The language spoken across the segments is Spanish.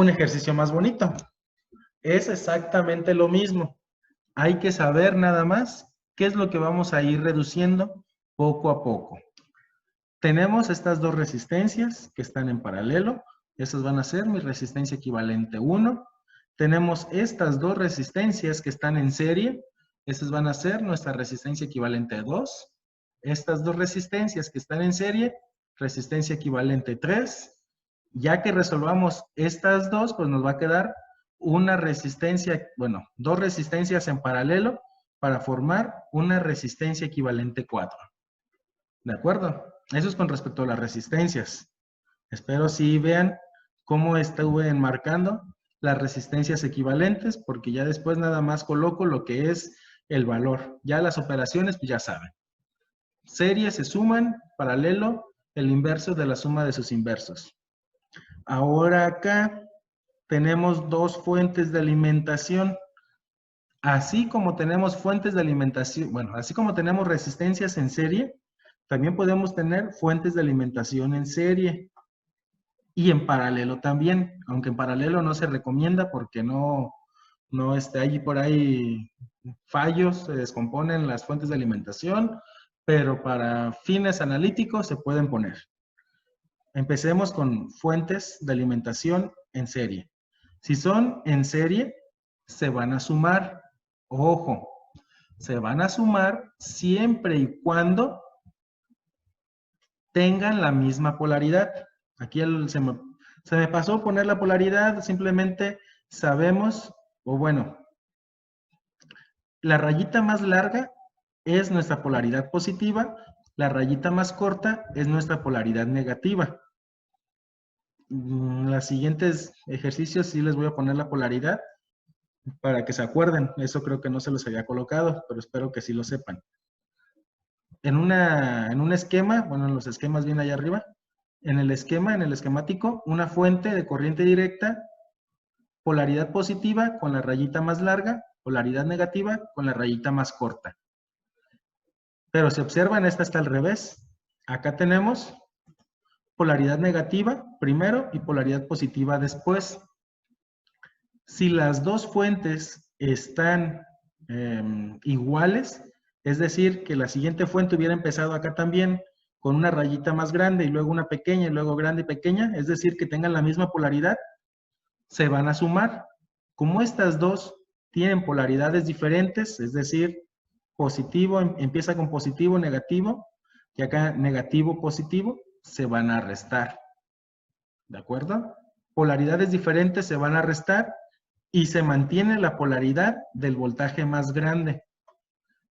un ejercicio más bonito. Es exactamente lo mismo. Hay que saber nada más qué es lo que vamos a ir reduciendo poco a poco. Tenemos estas dos resistencias que están en paralelo. Esas van a ser mi resistencia equivalente 1. Tenemos estas dos resistencias que están en serie. Esas van a ser nuestra resistencia equivalente 2. Estas dos resistencias que están en serie, resistencia equivalente 3. Ya que resolvamos estas dos, pues nos va a quedar una resistencia, bueno, dos resistencias en paralelo para formar una resistencia equivalente 4. ¿De acuerdo? Eso es con respecto a las resistencias. Espero sí vean cómo estuve enmarcando las resistencias equivalentes, porque ya después nada más coloco lo que es el valor. Ya las operaciones, pues ya saben. Series se suman, paralelo, el inverso de la suma de sus inversos. Ahora acá tenemos dos fuentes de alimentación. Así como tenemos fuentes de alimentación, bueno, así como tenemos resistencias en serie, también podemos tener fuentes de alimentación en serie y en paralelo también, aunque en paralelo no se recomienda porque no hay por ahí fallos, se descomponen las fuentes de alimentación, pero para fines analíticos se pueden poner. Empecemos con fuentes de alimentación en serie. Si son en serie, se van a sumar. Ojo, se van a sumar siempre y cuando tengan la misma polaridad. Aquí se me pasó poner la polaridad, simplemente sabemos, o bueno, la rayita más larga es nuestra polaridad positiva, la rayita más corta es nuestra polaridad negativa. Los siguientes ejercicios sí les voy a poner la polaridad para que se acuerden. Eso creo que no se los había colocado, pero espero que sí lo sepan. En un esquema, bueno, en los esquemas viene allá arriba, en el esquema, en el esquemático, una fuente de corriente directa, polaridad positiva con la rayita más larga, polaridad negativa con la rayita más corta. Pero si observan, esta está al revés. Acá tenemos polaridad negativa primero y polaridad positiva después. Si las dos fuentes están iguales, es decir, que la siguiente fuente hubiera empezado acá también con una rayita más grande y luego una pequeña y luego grande y pequeña, es decir, que tengan la misma polaridad, se van a sumar. Como estas dos tienen polaridades diferentes, es decir, positivo empieza con positivo, negativo, y acá negativo, positivo, se van a restar. ¿De acuerdo? Polaridades diferentes se van a restar y se mantiene la polaridad del voltaje más grande.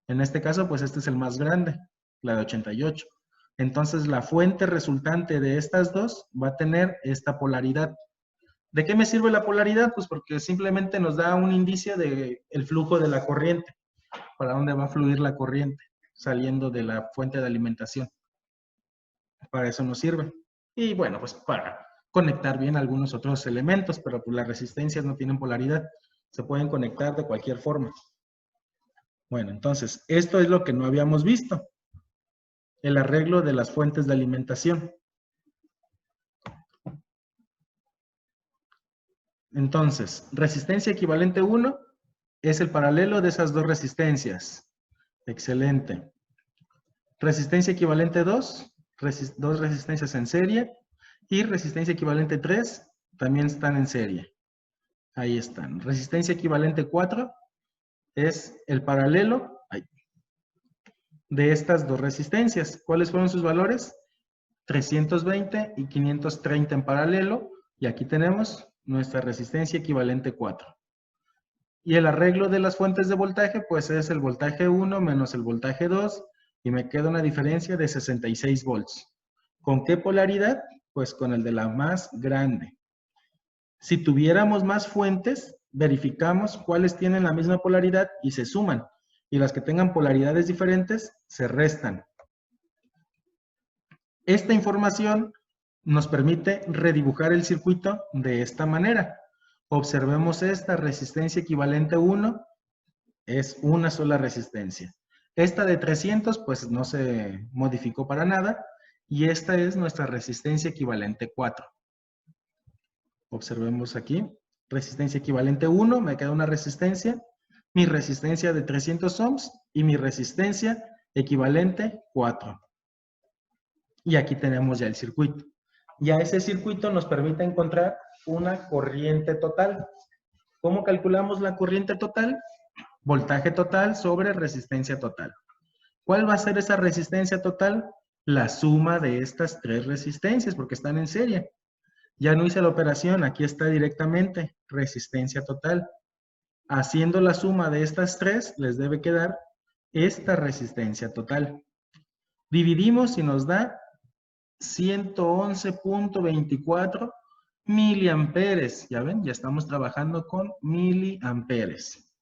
En este caso, pues este es el más grande, la de 88. Entonces, la fuente resultante de estas dos va a tener esta polaridad. ¿De qué me sirve la polaridad? Pues porque simplemente nos da un indicio del flujo de la corriente, para dónde va a fluir la corriente saliendo de la fuente de alimentación. Para eso nos sirve. Y bueno, pues para conectar bien algunos otros elementos, pero pues las resistencias no tienen polaridad. Se pueden conectar de cualquier forma. Bueno, entonces, esto es lo que no habíamos visto. El arreglo de las fuentes de alimentación. Entonces, resistencia equivalente 1 es el paralelo de esas dos resistencias. Excelente. Resistencia equivalente 2, dos resistencias en serie. Y resistencia equivalente 3 también están en serie. Ahí están. Resistencia equivalente 4 es el paralelo de estas dos resistencias. ¿Cuáles fueron sus valores? 320 y 530 en paralelo. Y aquí tenemos nuestra resistencia equivalente 4. Y el arreglo de las fuentes de voltaje, pues es el voltaje 1 menos el voltaje 2. Y me queda una diferencia de 66 volts. ¿Con qué polaridad? Pues con el de la más grande. Si tuviéramos más fuentes, verificamos cuáles tienen la misma polaridad y se suman. Y las que tengan polaridades diferentes, se restan. Esta información nos permite redibujar el circuito de esta manera. Observemos esta resistencia equivalente 1, es una sola resistencia. Esta de 300, pues no se modificó para nada. Y esta es nuestra resistencia equivalente 4. Observemos aquí. Resistencia equivalente 1, me queda una resistencia. Mi resistencia de 300 ohms y mi resistencia equivalente 4. Y aquí tenemos ya el circuito. Ya ese circuito nos permite encontrar una corriente total. ¿Cómo calculamos la corriente total? Voltaje total sobre resistencia total. ¿Cuál va a ser esa resistencia total? La suma de estas tres resistencias, porque están en serie. Ya no hice la operación, aquí está directamente, resistencia total. Haciendo la suma de estas tres, les debe quedar esta resistencia total. Dividimos y nos da 111.24 miliamperes. Ya ven, ya estamos trabajando con miliamperes.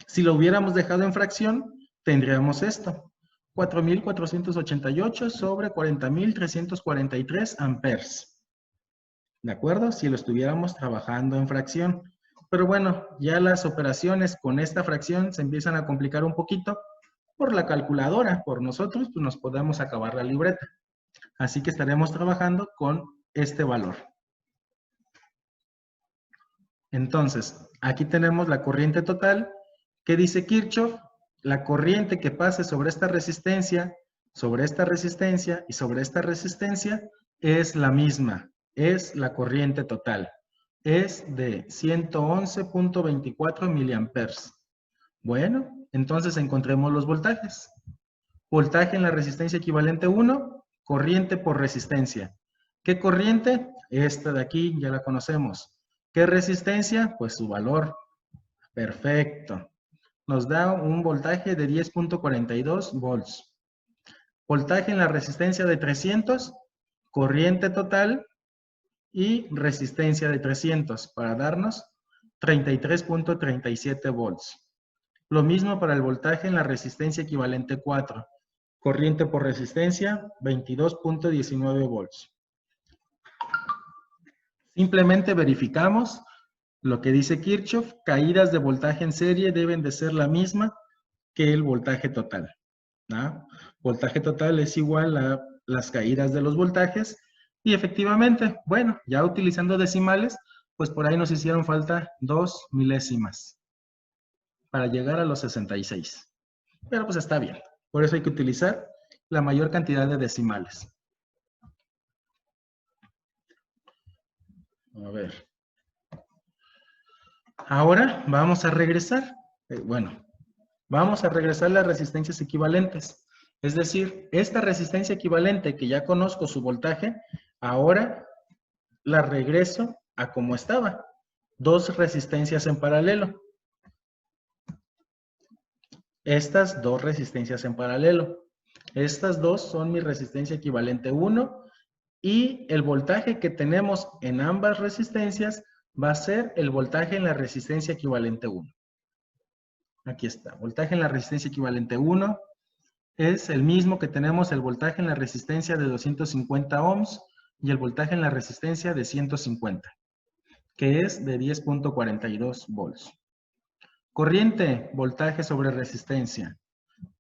Si lo hubiéramos dejado en fracción, tendríamos esto. 4.488 sobre 40.343 amperes. ¿De acuerdo? Si lo estuviéramos trabajando en fracción. Pero bueno, ya las operaciones con esta fracción se empiezan a complicar un poquito por la calculadora. Por nosotros, pues nos podemos acabar la libreta. Así que estaremos trabajando con este valor. Entonces, aquí tenemos la corriente total. ¿Qué dice Kirchhoff? La corriente que pase sobre esta resistencia y sobre esta resistencia es la misma. Es la corriente total. Es de 111.24 miliamperes. Bueno, entonces encontremos los voltajes. Voltaje en la resistencia equivalente 1, corriente por resistencia. ¿Qué corriente? Esta de aquí, ya la conocemos. ¿Qué resistencia? Pues su valor. Perfecto. Nos da un voltaje de 10.42 volts. Voltaje en la resistencia de 300, corriente total y resistencia de 300 para darnos 33.37 volts. Lo mismo para el voltaje en la resistencia equivalente 4. Corriente por resistencia, 22.19 volts. Simplemente verificamos lo que dice Kirchhoff, caídas de voltaje en serie deben de ser la misma que el voltaje total. ¿No? Voltaje total es igual a las caídas de los voltajes y efectivamente, bueno, ya utilizando decimales, pues por ahí nos hicieron falta 2 milésimas para llegar a los 66. Pero pues está bien, por eso hay que utilizar la mayor cantidad de decimales. A ver. Ahora vamos a regresar. Vamos a regresar las resistencias equivalentes. Es decir, esta resistencia equivalente que ya conozco su voltaje, ahora la regreso a como estaba. Dos resistencias en paralelo. Estas dos resistencias en paralelo. Estas dos son mi resistencia equivalente 1 y el voltaje que tenemos en ambas resistencias va a ser el voltaje en la resistencia equivalente 1. Aquí está, voltaje en la resistencia equivalente 1 es el mismo que tenemos el voltaje en la resistencia de 250 ohms y el voltaje en la resistencia de 150, que es de 10.42 volts. Corriente, voltaje sobre resistencia.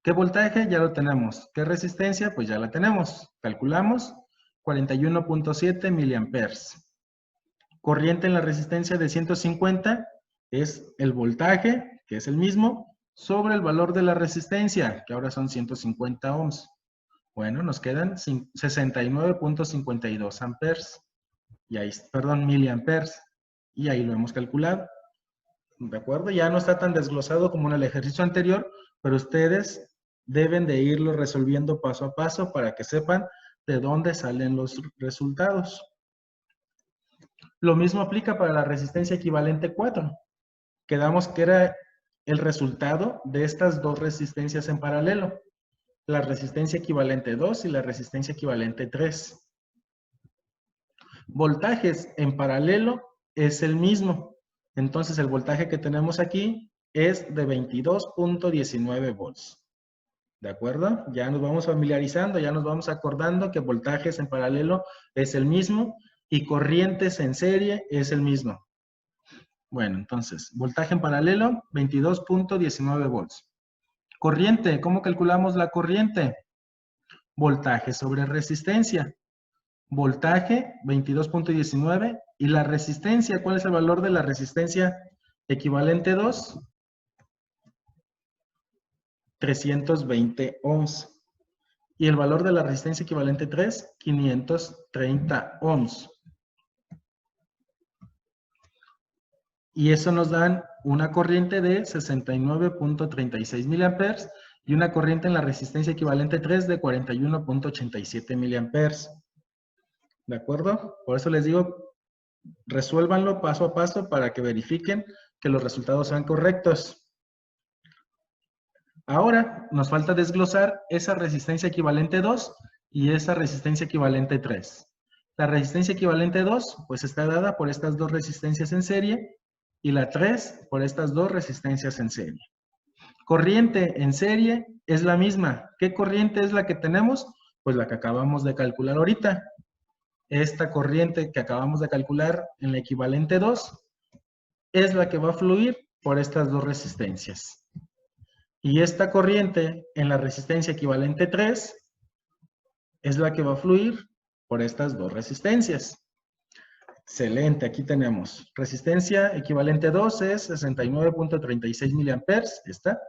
¿Qué voltaje? Ya lo tenemos. ¿Qué resistencia? Pues ya la tenemos. Calculamos 41.7 miliamperes. Corriente en la resistencia de 150 es el voltaje, que es el mismo, sobre el valor de la resistencia, que ahora son 150 ohms. Bueno, nos quedan 69.52 amperes. Y ahí, perdón, miliamperes. Y ahí lo hemos calculado. ¿De acuerdo? Ya no está tan desglosado como en el ejercicio anterior, pero ustedes deben de irlo resolviendo paso a paso para que sepan de dónde salen los resultados. Lo mismo aplica para la resistencia equivalente 4. Quedamos que era el resultado de estas dos resistencias en paralelo. La resistencia equivalente 2 y la resistencia equivalente 3. Voltajes en paralelo es el mismo. Entonces el voltaje que tenemos aquí es de 22.19 volts. ¿De acuerdo? Ya nos vamos familiarizando, ya nos vamos acordando que voltajes en paralelo es el mismo y corrientes en serie es el mismo. Bueno, entonces, voltaje en paralelo, 22.19 volts. Corriente, ¿cómo calculamos la corriente? Voltaje sobre resistencia. voltaje 22.19 y la resistencia, ¿cuál es el valor de la resistencia equivalente 2? 320 ohms. Y el valor de la resistencia equivalente 3, 530 ohms. Y eso nos dan una corriente de 69.36 miliamperes y una corriente en la resistencia equivalente 3 de 41.87 miliamperes. ¿De acuerdo? Por eso les digo, resuélvanlo paso a paso para que verifiquen que los resultados sean correctos. Ahora nos falta desglosar esa resistencia equivalente 2 y esa resistencia equivalente 3. La resistencia equivalente 2 pues está dada por estas dos resistencias en serie y la 3 por estas dos resistencias en serie. Corriente en serie es la misma. ¿Qué corriente es la que tenemos? Pues la que acabamos de calcular ahorita. Esta corriente que acabamos de calcular en la equivalente 2 es la que va a fluir por estas dos resistencias. Y esta corriente en la resistencia equivalente 3 es la que va a fluir por estas dos resistencias. Excelente, aquí tenemos. Resistencia equivalente 2 es 69.36 miliamperes, esta.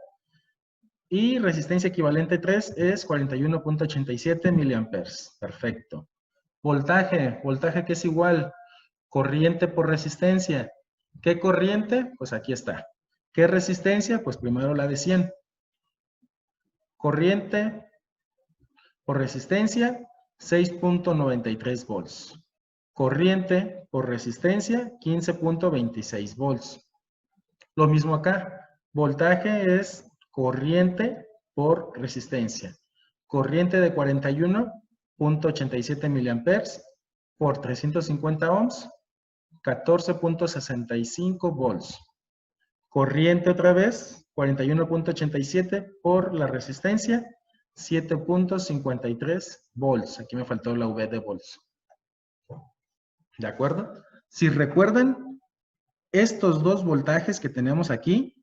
Y resistencia equivalente 3 es 41.87 miliamperes. Perfecto. Voltaje que es igual, corriente por resistencia. ¿Qué corriente? Pues aquí está. ¿Qué resistencia? Pues primero la de 100. Corriente por resistencia, 6.93 volts. Corriente por resistencia, 15.26 volts. Lo mismo acá. Voltaje es corriente por resistencia. Corriente de 41.87 miliamperes por 350 ohms, 14.65 volts. Corriente otra vez, 41.87 por la resistencia, 7.53 volts. Aquí me faltó la V de volts. ¿De acuerdo? Si recuerdan, estos dos voltajes que tenemos aquí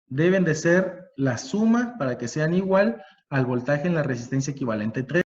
deben de ser la suma para que sean igual al voltaje en la resistencia equivalente 3.